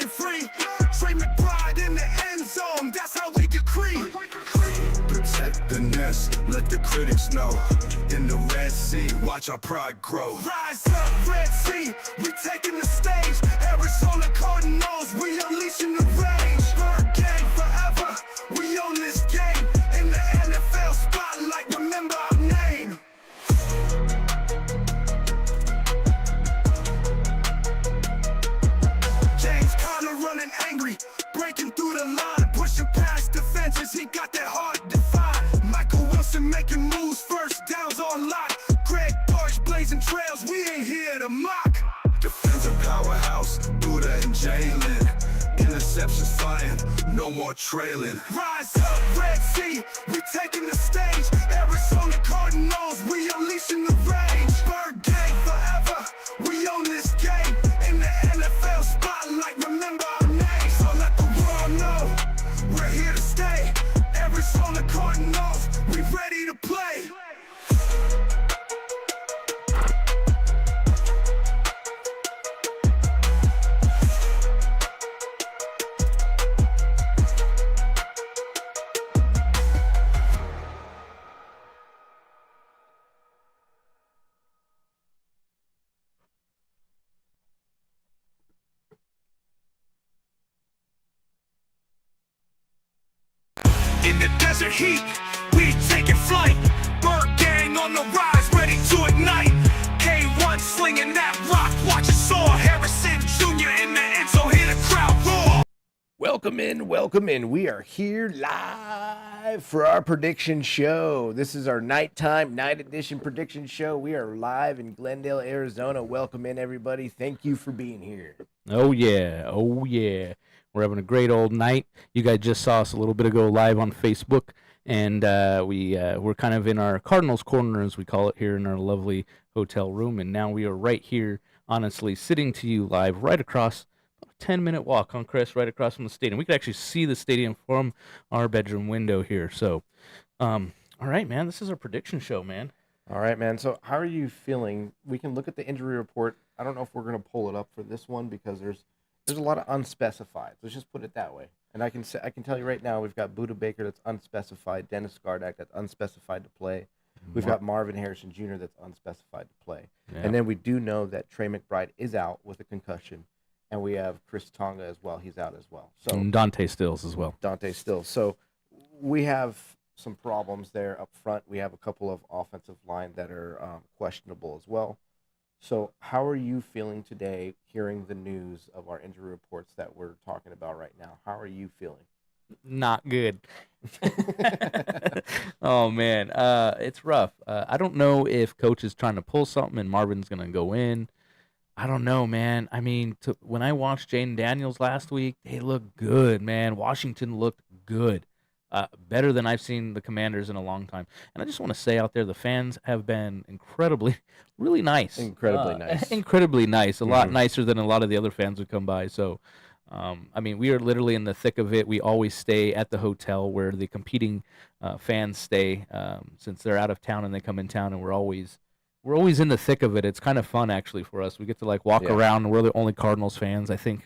game free. Trey McBride in the end zone, that's how we decree. Protect the nest, let the critics know. In the Red Sea, watch our pride grow. Rise up, Red Sea, we taking the stage. Arizona Cardinals, we unleashing the rage. Bird gang forever, we own this game. In the NFL spotlight, remember our name. James Conner running angry, breaking through the line, pushing past defenses, he got that hard define. Michael Wilson making moves, first downs on lock. Greg Dortch blazing trails, we ain't here to mock. Defensive powerhouse, Buddha and Jalen. Interceptions flying, no more trailing. Rise up, Red Sea, we taking the stage. Arizona Cardinals, we unleashing the rage. Bird gang forever, we own this game. In the NFL spotlight, remember our name. So let the world know, we're here to stay. Arizona Cardinals, we ready to play. In the desert heat, we taking flight. Bird gang on the rise, ready to ignite. K1 slinging that rock, watch it soar. Harrison Jr. in the end, so hear the crowd roar. Welcome in, welcome in. We are here live for our prediction show. This is our nighttime, night edition prediction show. We are live in Glendale, Arizona. Welcome in, everybody. Thank you for being here. Oh, yeah. Oh, yeah. We're having a great old night. You guys just saw us a little bit ago live on Facebook, and we're kind of in our Cardinals corner, as we call it, here in our lovely hotel room, and now we are right here, honestly, sitting to you live right across a 10-minute walk, huh, Chris, right across from the stadium. We could actually see the stadium from our bedroom window here. So, all right, man, this is our prediction show, man. All right, man. So how are you feeling? We can look at the injury report. I don't know if we're going to pull it up for this one because there's a lot of unspecified. Let's just put it that way. And I can tell you right now, we've got Buddha Baker that's unspecified, Dennis Skardak that's unspecified to play. We've got Marvin Harrison Jr. that's unspecified to play. Yeah. And then we do know that Trey McBride is out with a concussion. And we have Chris Tonga as well. He's out as well. So and Dante Stills as well. Dante Stills. So we have some problems there up front. We have a couple of offensive line that are questionable as well. So how are you feeling today hearing the news of our injury reports that we're talking about right now? How are you feeling? Not good. Oh, man. It's rough. I don't know if coach is trying to pull something and Marvin's going to go in. I don't know, man. I mean, when I watched Jaden Daniels last week, they looked good, man. Washington looked good. Better than I've seen the Commanders in a long time. And I just want to say out there, the fans have been really nice. Incredibly nice. Incredibly nice. A lot nicer than a lot of the other fans who come by. So, I mean, we are literally in the thick of it. We always stay at the hotel where the competing fans stay since they're out of town and they come in town, and we're always in the thick of it. It's kind of fun, actually, for us. We get to, like, walk around. We're the only Cardinals fans, I think.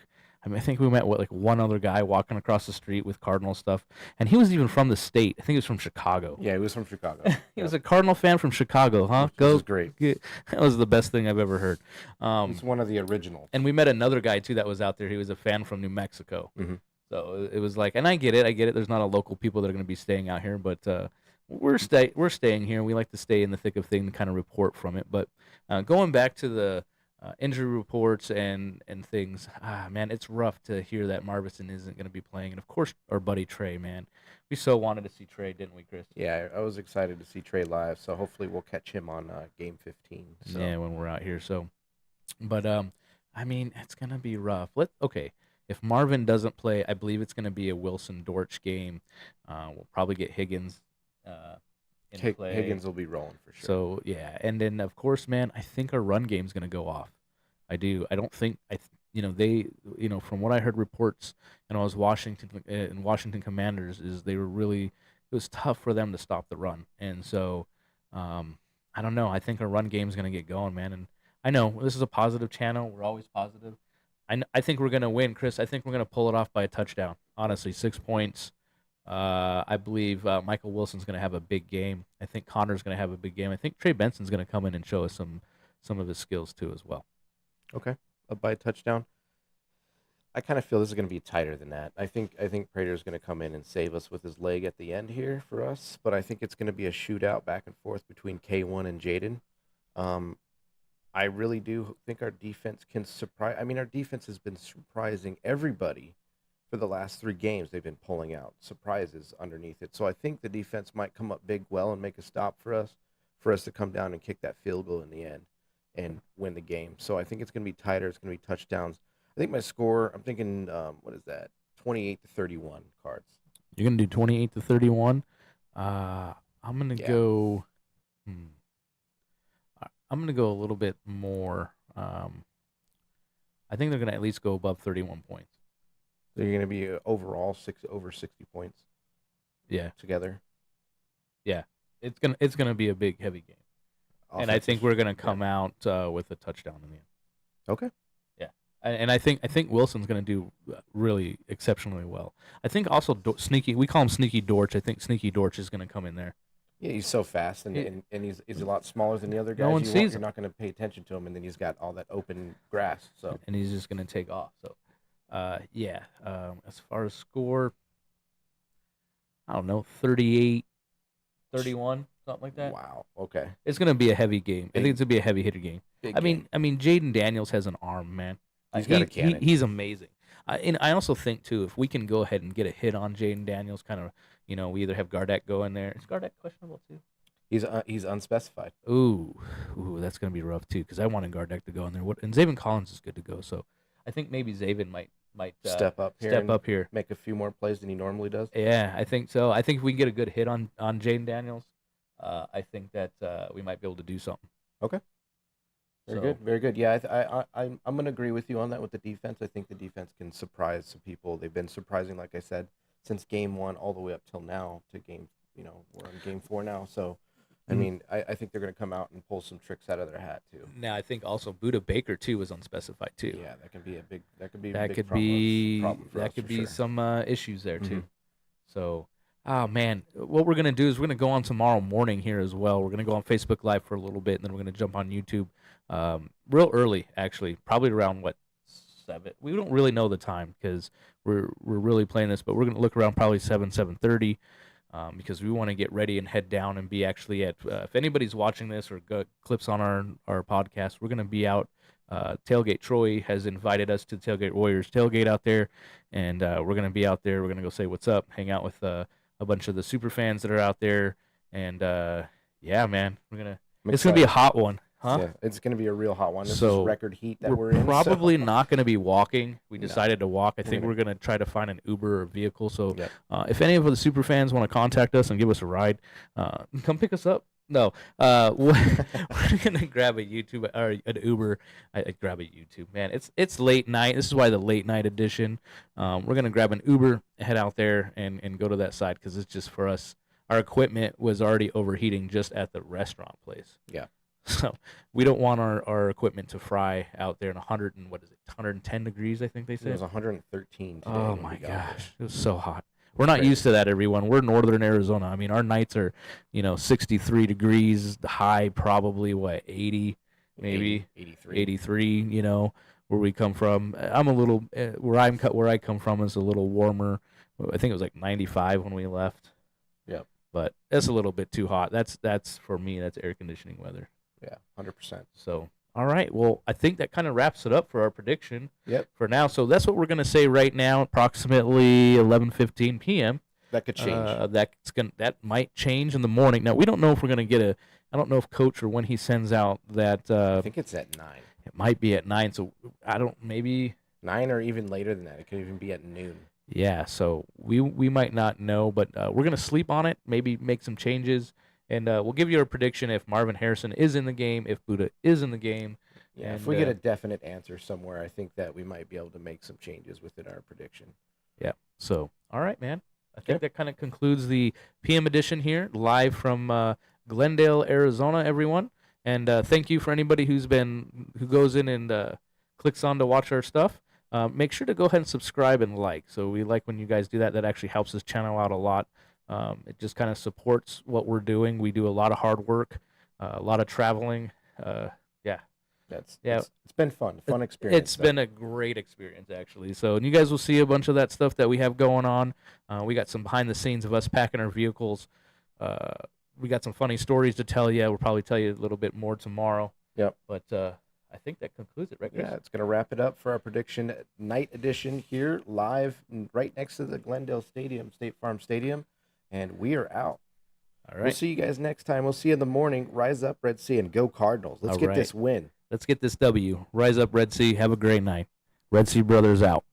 I think we met with one other guy walking across the street with Cardinal stuff, and he was even from the state. I think he was from Chicago. Yeah, he was from Chicago. He was a Cardinal fan from Chicago, huh? Which was great. That was the best thing I've ever heard. He's one of the originals. And we met another guy too that was out there. He was a fan from New Mexico. Mm-hmm. So it was like, and I get it. There's not a local people that are going to be staying out here, but we're staying here. We like to stay in the thick of things and kind of report from it. But going back to the injury reports and things, man, it's rough to hear that Marvison isn't going to be playing. And, of course, our buddy Trey, man. We so wanted to see Trey, didn't we, Chris? Yeah, I was excited to see Trey live, so hopefully we'll catch him on Game 15. So. Yeah, when we're out here. So, but, I mean, it's going to be rough. Okay, if Marvin doesn't play, I believe it's going to be a Wilson-Dortch game. We'll probably get Higgins in play. Higgins will be rolling for sure. So, yeah. And then, of course, man, I think our run game's going to go off. I do. I don't think from what I heard reports, as Washington Commanders, is they were really, it was tough for them to stop the run. And so, I don't know. I think our run game's going to get going, man. And I know this is a positive channel. We're always positive. I think we're gonna win, Chris. I think we're gonna pull it off by a touchdown. Honestly, 6 points. I believe Michael Wilson's gonna have a big game. I think Connor's gonna have a big game. I think Trey Benson's gonna come in and show us some of his skills too as well. Okay, up by a touchdown. I kind of feel this is going to be tighter than that. I think Prater's going to come in and save us with his leg at the end here for us, but I think it's going to be a shootout back and forth between K1 and Jaden. I really do think our defense can surprise. I mean, our defense has been surprising everybody for the last 3 games. They've been pulling out surprises underneath it. So I think the defense might come up big well and make a stop for us to come down and kick that field goal in the end and win the game. So I think it's going to be tighter. It's going to be touchdowns. I think my score, I'm thinking, what is that? 28-31 Cards. You're going to do 28-31? I'm going to go I'm going to go a little bit more. I think they're going to at least go above 31 points. So you're going to be overall over 60 points. Yeah. Together. Yeah. It's gonna be a big, heavy game. And I think we're going to come out with a touchdown in the end. Okay. And I think Wilson's going to do really exceptionally well. I think also Sneaky, we call him Sneaky Dortch. I think Sneaky Dortch is going to come in there. Yeah, he's so fast, and he's a lot smaller than the other guys. No one sees You're not going to pay attention to him, and then he's got all that open grass. So and he's just going to take off. So, as far as score, I don't know, 38-31, something like that. Wow. Okay. It's going to be a heavy game. I think it's going to be a heavy hitter game. I mean, Jaden Daniels has an arm, man. He's got a cannon. He's amazing. And I also think, too, if we can go ahead and get a hit on Jaden Daniels, kind of, we either have Gardeck go in there. Is Gardeck questionable, too? He's unspecified. Ooh, that's going to be rough, too, because I wanted Gardeck to go in there. And Zaven Collins is good to go. So I think maybe Zaven might step up here. Make a few more plays than he normally does. Yeah, I think so. I think if we can get a good hit on Jaden Daniels, I think that we might be able to do something. Okay. Very good. Yeah, I'm going to agree with you on that with the defense. I think the defense can surprise some people. They've been surprising, like I said, since game 1 all the way up till now to game, we're on game 4 now. So, I mean, I think they're going to come out and pull some tricks out of their hat too. Now, I think also Buda Baker too was unspecified too. Yeah, that could be some issues there too. So. Oh, man, what we're going to do is we're going to go on tomorrow morning here as well. We're going to go on Facebook Live for a little bit, and then we're going to jump on YouTube real early, actually, probably around, 7? We don't really know the time because we're really playing this, but we're going to look around probably 7:30 because we want to get ready and head down and be actually at if anybody's watching this or clips on our podcast, we're going to be out. Tailgate Troy has invited us to Tailgate Warriors tailgate out there, and we're going to be out there. We're going to go say what's up, hang out with a bunch of the super fans that are out there, and yeah, man, it's gonna be a hot one, huh? Yeah, it's gonna be a real hot one. This is record heat that we're in. Probably not gonna be walking. We decided to walk. I think we're gonna try to find an Uber or vehicle. So, if any of the super fans want to contact us and give us a ride, come pick us up. No, we're gonna grab a YouTube or an Uber. I grab a YouTube, man. It's late night. This is why the late night edition. We're gonna grab an Uber, head out there, and go to that side because it's just for us. Our equipment was already overheating just at the restaurant place. Yeah. So we don't want our equipment to fry out there in 110 degrees. I think they said it was 113 today. Oh my gosh, it was so hot. We're not used to that, everyone. We're northern Arizona. I mean, our nights are, 63 degrees high, probably 80, maybe 83. Where we come from. I'm a little where I come from is a little warmer. I think it was like 95 when we left. Yep. But that's a little bit too hot. That's for me. That's air conditioning weather. Yeah, 100%. So. All right. Well, I think that kind of wraps it up for our prediction. Yep. For now, so that's what we're going to say right now. Approximately 11:15 p.m. That could change. That might change in the morning. Now we don't know if we're going to get I don't know if Coach or when he sends out that. I think it's at 9. It might be at 9. So maybe 9 or even later than that. It could even be at noon. Yeah. So we might not know, but we're going to sleep on it. Maybe make some changes. And we'll give you a prediction if Marvin Harrison is in the game, if Buda is in the game. Yeah, if we get a definite answer somewhere, I think that we might be able to make some changes within our prediction. Yeah. So, all right, man. I think that kind of concludes the PM edition here, live from Glendale, Arizona, everyone. And thank you for anybody who goes in and clicks on to watch our stuff. make sure to go ahead and subscribe and like. So we like when you guys do that. That actually helps this channel out a lot. It just kind of supports what we're doing. We do a lot of hard work, a lot of traveling. Yeah. It's been fun experience. It's been a great experience, actually. So, and you guys will see a bunch of that stuff that we have going on. We got some behind the scenes of us packing our vehicles. We got some funny stories to tell you. We'll probably tell you a little bit more tomorrow. Yep. But I think that concludes it, right, Chris? Yeah, it's going to wrap it up for our prediction night edition here, live right next to the Glendale Stadium, State Farm Stadium, and we are out. All right. We'll see you guys next time. We'll see you in the morning. Rise up, Red Sea, and go Cardinals. Let's All get right. this win. Let's get this W. Rise up, Red Sea. Have a great night. Red Sea Brothers out.